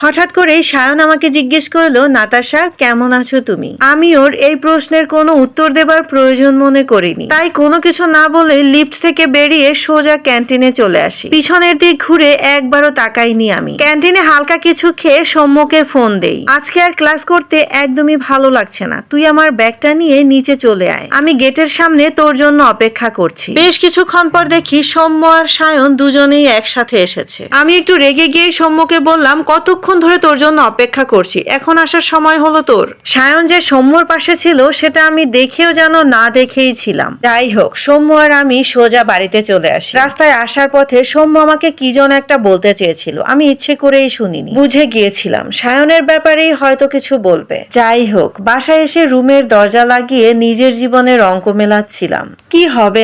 হঠাৎ করেই সায়ন আমাকে জিজ্ঞেস করলো, নাতাশা কেমন আছো তুমি? আমি ওর এই প্রশ্নের কোনো উত্তর দেবার প্রয়োজন মনে করিনি, তাই কোনো কিছু না বলে লিফট থেকে বেরিয়ে সোজা ক্যান্টিনে চলে আসি। পিছনের দিক ঘুরে একবারও তাকাইনি আমি। ক্যান্টিনে হালকা কিছু খেয়ে সৌম্যকে ফোন দেই। আজকে আর ক্লাস করতে একদমই ভালো লাগছে না, তুই আমার ব্যাগটা নিয়ে নিচে চলে আয়, আমি গেটের সামনে তোর জন্য অপেক্ষা করছি। বেশ কিছুক্ষণ পর দেখি সৌম্য আর সায়ন দুজনেই একসাথে এসেছে। আমি একটু রেগে গিয়ে সৌম্যকে বললাম, কতক্ষণ ধরে তোর জন্য অপেক্ষা করছি, এখন আসার সময় হলো তোর। সায়ন যে সৌম্যর পাশে ছিল সেটা আমি দেখেও যেন না দেখেই ছিলাম। যাই হোক, সৌম্য আর আমি সোজা বাড়িতে চলে আসি। রাস্তায় আসার পথে সৌম্য আমাকে কি যেন একটা বলতে চেয়েছিল, আমি ইচ্ছে করেই শুনিনি। বুঝে গিয়েছিলাম সায়নের ব্যাপারেই হয়তো কিছু বলবে। যাই হোক, বাসায় এসে রুমের দরজা লাগিয়ে নিজের জীবনের অঙ্ক মেলাচ্ছিলাম। কি হবে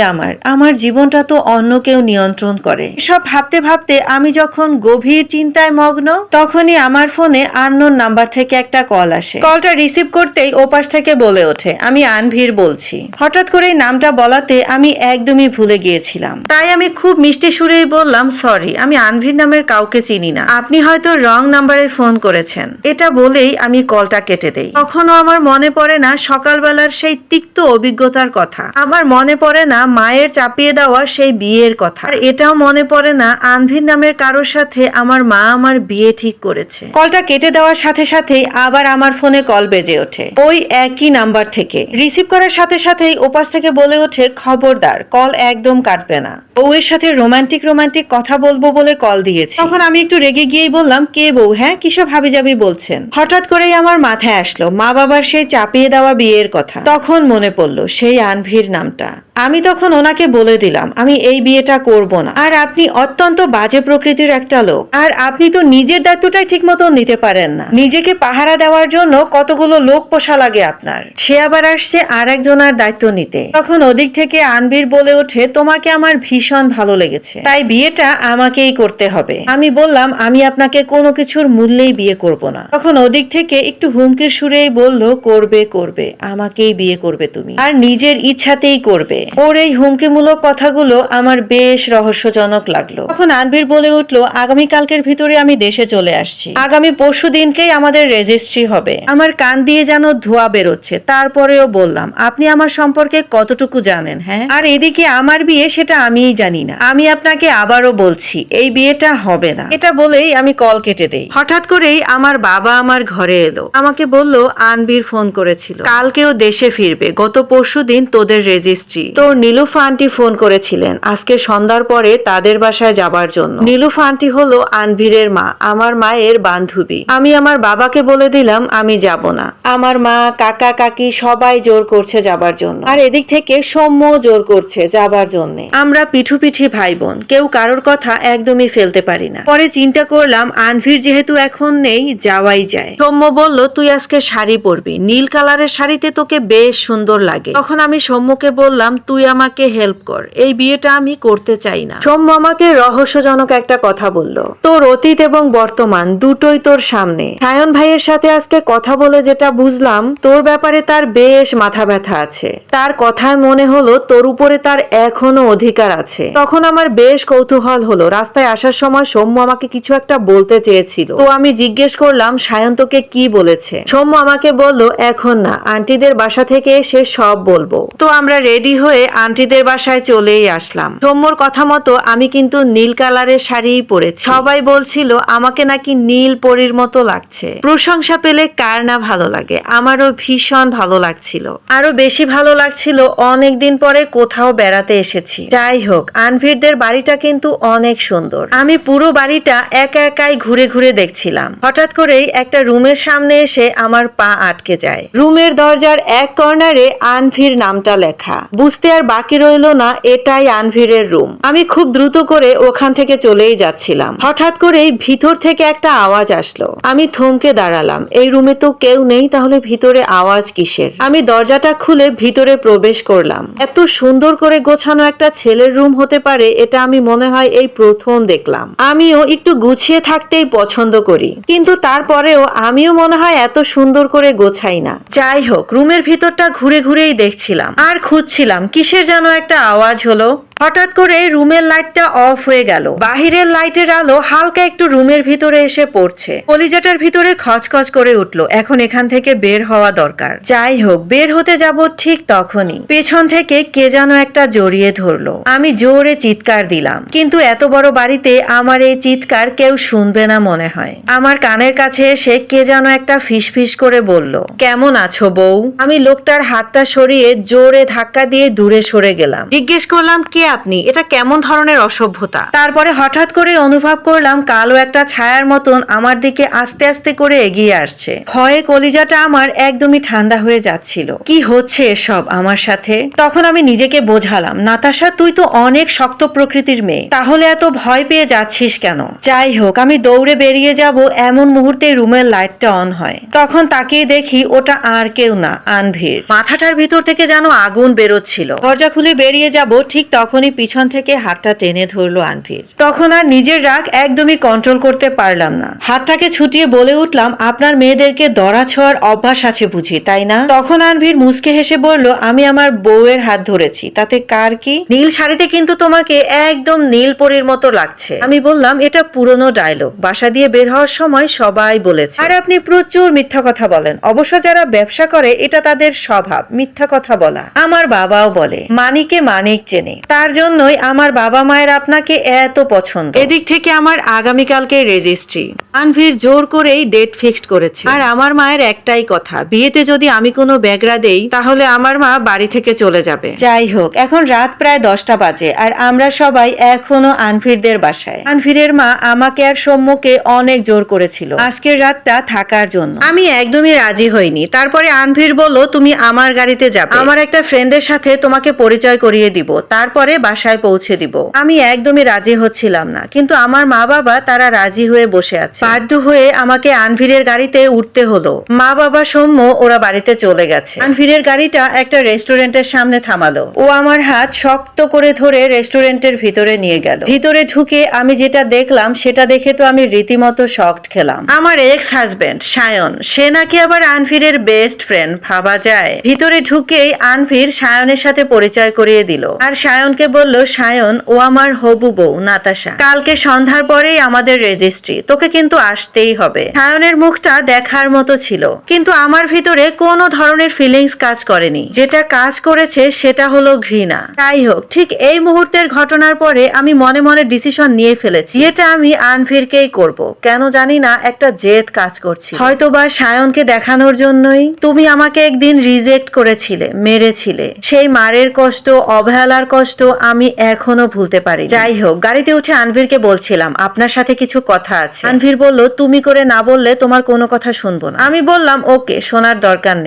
আমার জীবনটা তো অন্য কেউ নিয়ন্ত্রণ করে। এসব ভাবতে ভাবতে আমি যখন গভীর চিন্তায় মগ্ন, তখনই আমার ফোনে আননোন নাম্বার থেকে একটা কল আসে। কলটা রিসিভ করতেই ওপাশ থেকে বলে ওঠে, আমি আনভীর বলছি। হঠাৎ করে নামটা বলাতে আমি একদমই ভুলে গিয়েছিলাম, তাই আমি খুব মিষ্টি সুরেই বললাম, সরি, আমি আনভীর নামের কাউকে চিনি না, আপনি হয়তো রং নাম্বারে ফোন করেছেন। এটা বলেই আমি কলটা কেটে দেই। কখনো আমার মনে পড়ে না সকালবেলার সেই তিক্ত অভিজ্ঞতার কথা, আমার মনে পড়ে না মায়ের চাপিয়ে দেওয়া সেই বিয়ের কথা, আর এটাও মনে পড়ে না আনভীর নামের কারোর সাথে আমার মা আমার বিয়ে ঠিক করেছে। কলটা কেটে দেওয়ার সাথে সাথেই আবার আমার ফোনে কল বেজে ওঠে, ওই একই নাম্বার থেকে। রিসিভ করার সাথে সাথেই ওপাশ থেকে বলে ওঠে, খবরদার, কল একদম কাটবে না, বউয়ের সাথে রোমান্টিক কথা বলবো বলে কল দিয়েছি। তখন আমি একটু রেগে গিয়েই বললাম, কে বউ? হ্যাঁ, কিসব হাবিজাবি বলছেন? হঠাৎ করেই আমার মাথায় আসলো মা বাবার সেই চাপিয়ে দেওয়া বিয়ের কথা। তখন মনে পড়লো সেই আনভীর নামটা। আমি তখন ওনাকে বলে দিলাম, আমি এই বিয়েটা করব না, আর আপনি অত্যন্ত বাজে প্রকৃতির একটা লোক, আর আপনি তো নিজের দায়িত্বটাই ঠিক মতো নিতে পারেন না। নিজেকে পাহারা দেওয়ার জন্য কতগুলো লোক পোষা লাগে আপনার, সে আবার আসছে আর একজনের দায়িত্ব নিতে। তখন ওদিক থেকে আনভীর বলে ওঠে, তোমাকে আমার ভীষণ ভালো লেগেছে, তাই বিয়েটা আমাকেই করতে হবে। আমি বললাম, আমি আপনাকে কোনো কিছুর মূল্যেই বিয়ে করব না। তখন ওদিক থেকে একটু হুমকির সুরেই বলল, করবে, আমাকেই বিয়ে করবে তুমি, আর নিজের ইচ্ছাতেই করবে। ওর এই হুমকিমূলক কথাগুলো আমার বেশ রহস্যজনক লাগলো। তখন আনভীর বলে উঠলো, আগামীকালকের ভিতরে আমি দেশে চলে আসছি, আগামী পরশু দিনকেই আমাদের রেজিস্ট্রি হবে। আমার কান দিয়ে যেন ধোঁয়া বেরোচ্ছে। তারপরেও বললাম, আপনি আমার সম্পর্কে কতটুকু জানেন? হ্যাঁ, আর এদিকে আমার বিয়ে সেটা আমিই জানি না। আমি আপনাকে আবারও বলছি, এই বিয়েটা হবে না। এটা বলেই আমি কল কেটে দেই। হঠাৎ করেই আমার বাবা আমার ঘরে এলো, আমাকে বলল, আনভীর ফোন করেছিল, কালকেও দেশে ফিরবে, গত পরশুদিন তোদের রেজিস্ট্রি, তোর নীলুফা আন্টি ফোন করেছিলেন আজকে সন্ধ্যার পরে তাদের বাসায় যাবার জন্য। নীলুফা আন্টি হলো আনভীরের মা, আমার মায়ের বান্ধবী। আমি আমার বাবাকে বলে দিলাম আমি যাব না। আমার মা, কাকা, কাকি সবাই জোর করছে যাবার জন্য, আর এদিক থেকে সৌম্য জোর করছে যাবার জন্য। আমরা পিঠুপিঠি ভাই বোন, কেউ কারোর কথা একদমই ফেলতে পারি না। পরে চিন্তা করলাম, আনভীর যেহেতু এখন নেই, যাওয়াই যায়। সৌম্য বলল, তুই আজকে শাড়ি পরবি, নীল কালারের শাড়িতে তোকে বেশ সুন্দর লাগে। তখন আমি সৌম্যকে বললাম, তুই আমাকে হেল্প কর, এই বিয়েটা আমি করতে চাই না। সৌম্য আমাকে রহস্যজনক একটা কথা বলল, তোর অতীত এবং বর্তমান দুটোই তোর সামনে। সায়ন ভাইয়ের সাথে আজকে কথা বলে যেটা বুঝলাম, তোর ব্যাপারে তার বেশ মাথা ব্যথা আছে। তার কথায় মনে হলো তোর উপরে তার এখনো অধিকার আছে। তখন আমার বেশ কৌতূহল হলো। রাস্তায় আসার সময় সৌম্য আমাকে কিছু একটা বলতে চেয়েছিল, তো আমি জিজ্ঞেস করলাম, সায়ন তোকে কি বলেছে? সৌম্য আমাকে বলল, এখন না, আন্টিদের বাসা থেকে এসে সব বলবো। তো আমরা রেডি হয়ে আন্টিদের বাসায় চলেই আসলাম। সৌম্যর কথা মতো আমি কিন্তু নীল কালারের শাড়িই পরেছি। সবাই বলছিল আমাকে নাকি নীল পরীর মতো লাগছে। প্রশংসা পেলে কার না ভালো লাগে, আমারও ভীষণ ভালো লাগছিল। আরো বেশি ভালো লাগছিল অনেকদিন পরে কোথাও বেড়াতে এসেছি। যাই হোক, আনভীরদের বাড়িটা কিন্তু অনেক সুন্দর। আমি পুরো বাড়িটা একা একাই ঘুরে ঘুরে দেখছিলাম। হঠাৎ করেই একটা রুমের সামনে এসে আমার পা আটকে যায়। রুমের দরজার এক কর্নারে আনভীর নামটা লেখা। বুঝতে আর বাকি রইল না এটাই আনভীরের রুম। আমি খুব দ্রুত করে ওখান থেকে চলেই যাচ্ছিলাম। হঠাৎ করেই ভিতর থেকে একটা আওয়াজ আসলো। আমি থমকে দাঁড়ালাম, এই রুমে তো কেউ নেই, তাহলে ভিতরে আওয়াজ কিসের? আমি দরজাটা খুলে ভিতরে প্রবেশ করলাম। এত সুন্দর করে গোছানো একটা ছেলের রুম হতে পারে এটা আমি মনে হয় এই প্রথম দেখলাম। আমিও একটু গুছিয়ে থাকতেই পছন্দ করি, কিন্তু তারপরেও আমিও মনে হয় এত সুন্দর করে গোছাই না। যাই হোক, রুমের ভিতরটা ঘুরে ঘুরেই দেখছিলাম আর খুঁজছিলাম কিসের যেন একটা আওয়াজ হলো। হঠাৎ করে রুমের লাইটটা অফ হয়ে গেল। বাহিরের লাইটের আলো হালকা একটু রুমের ভিতরে এসে পড়ছে। কলিজাটার ভিতরে খচখচ করে উঠলো, এখন এখান থেকে বের হওয়া দরকার। যাই হোক, বের হতে যাব ঠিক তখনই পেছন থেকে কে যেন একটা জড়িয়ে ধরলো। আমি জোরে চিৎকার দিলাম, কিন্তু এত বড় বাড়িতে আমার এই চিৎকার কেউ শুনবে না মনে হয়। আমার কানের কাছে এসে কে যেন একটা ফিসফিস করে বলল, কেমন আছো বউ? আমি লোকটার হাতটা সরিয়ে জোরে ধাক্কা দিয়ে দূরে সরে গেলাম। জিজ্ঞেস করলাম, কে আপনি? এটা কেমন ধরনের অসভ্যতা? তারপরে হঠাৎ করে অনুভব করলাম কালো একটা ছায়ার মতন আমার দিকে আস্তে আস্তে করে এগিয়ে আসছে। ভয়ে কলিজাটা আমার একদমই ঠান্ডা হয়ে যাচ্ছিল। কি হচ্ছে এসব আমার সাথে? তখন আমি নিজেকে বোঝালাম, নাতাশা তুই তো অনেক শক্ত প্রকৃতির মেয়ে, তাহলে এত ভয় পেয়ে যাচ্ছিস কেন? যাই হোক, আমি দৌড়ে বেরিয়ে যাব এমন মুহূর্তে রুমের লাইটটা অন হয়। তখন তাকিয়ে দেখি ওটা আর কেউ না, আনভীর। মাথাটার ভিতর থেকে যেন আগুন বেরোচ্ছিল। দরজা খুলে বেরিয়ে যাব ঠিক তখনই পিছন থেকে হাতটা টেনে ধরলো আনভীর। তখন আর নিজের রাগ একদমই কন্ট্রোল করতে পারলাম না। হাতটাকে ছুটিয়ে বলে উঠলাম, আপনার মেয়েদেরকে দড়া ছোঁয়ার অভ্যাস আছে বুঝি, তাই না? তখন আনভীর মুচকে হেসে বলল, আমি আমার বউয়ের হাত ধরেছি, তাতে কার কি? নীল শাড়িতে কিন্তু তোমাকে একদম নীল পরীর মতো লাগছে। আমি বললাম, এটা পুরনো ডায়লগ, বাসা দিয়ে বের হওয়ার সময় সবাই বলেছে। আর আপনি প্রচুর মিথ্যা কথা বলেন। অবশ্য যারা ব্যবসা করে এটা তাদের স্বভাব, মিথ্যা কথা বলা। আমার বাবাও বলে, মানিকে মানিক চেনে, তার জন্যই আমার বাবা মায়ের আপনাকে এত পছন্দ। এদিক থেকে আমার আগামীকালকে রেজিস্ট্রি। আনভীর জোর করেই ডেট ফিক্সড করেছে। আর আমার মায়ের একটাই কথা, বিয়েতে যদি আমি কোনো ব্যাগরা দেই তাহলে আমার মা বাড়ি থেকে চলে যাবে। যাই হোক, এখন রাত প্রায় 10টা বাজে আর আমরা সবাই এখনো আনভীরদের বাসায়। আনভীরের মা আমাকে আর সৌম্যকে অনেক জোর করেছিল আজকের রাতটা থাকার জন্য। আমি একদমই রাজি হইনি। তারপরে আনভীর বলল, তুমি আমার গাড়িতে যাবে, আমার একটা ফ্রেন্ডের সাথে তোমাকে পরিচয় করিয়ে দিব, তারপরে বাসায় পৌঁছে দিব। আমি একদমই রাজি হচ্ছিলাম না, কিন্তু আমার মা বাবা তারা রাজি হয়ে বসে আছে। বাধ্য হয়ে আমাকে আনভীরের গাড়িতে উঠতে হলো। মা বাবা সৌম্য ওরা বাড়িতে চলে গেছে। আনভীরের গাড়িটা একটা রেস্টুরেন্টের সামনে থামালো। ও আমার হাত শক্ত করে ধরে রেস্টুরেন্টের ভিতরে নিয়ে গেল। ভিতরে ঢুকে আমি যেটা দেখলাম সেটা দেখে তো আমি রীতিমতো শকড খেলাম। আমার এক্স হাজবেন্ড সায়ন, সে নাকি আবার আনভীরের বেস্ট ফ্রেন্ড, ভাবা যায়? ভিতরে ঢুকেই আনভীর সায়নের সাথে পরিচয় করিয়ে দিল। আর সায়নকে বলল, সায়ন, ও আমার হবু বউ নাতাশা। কালকে সন্ধ্যার পরেই আমাদের রেজিস্ট্রি, তোকে কিন্তু আসতেই হবে। সায়নের মুখটা দেখার মতো ছিল, কিন্তু আমার ভিতরে কোনো ধরনের ফিলিংস কাজ করেনি। যেটা কাজ করেছে সেটা হলো ঘৃণা। যাই হোক, ঠিক এই মুহূর্তের ঘটনার পরে আমি মনে মনে ডিসিশন নিয়ে ফেলেছি, এটা আমি আনভীরকেই করব। কেন জানি না, একটা জেদ কাজ করছি, হয়তোবা সায়নকে দেখানোর জন্যই। তুমি আমাকে একদিন রিজেক্ট করেছিলে, মেরেছিলে, সেই মারের কষ্ট, অবহেলার কষ্ট আমি এখনো ভুলতে পারি। যাই হোক, গাড়িতে উঠে আনভীরকে বলছিলাম, আপনার সাথে কিছু কথা আছে। আনভীর বলল, তুমি করে না বললে তোমার কোনো কথা শুনবো না। আমি বললাম, ওকে, শোনার দরকার নেই।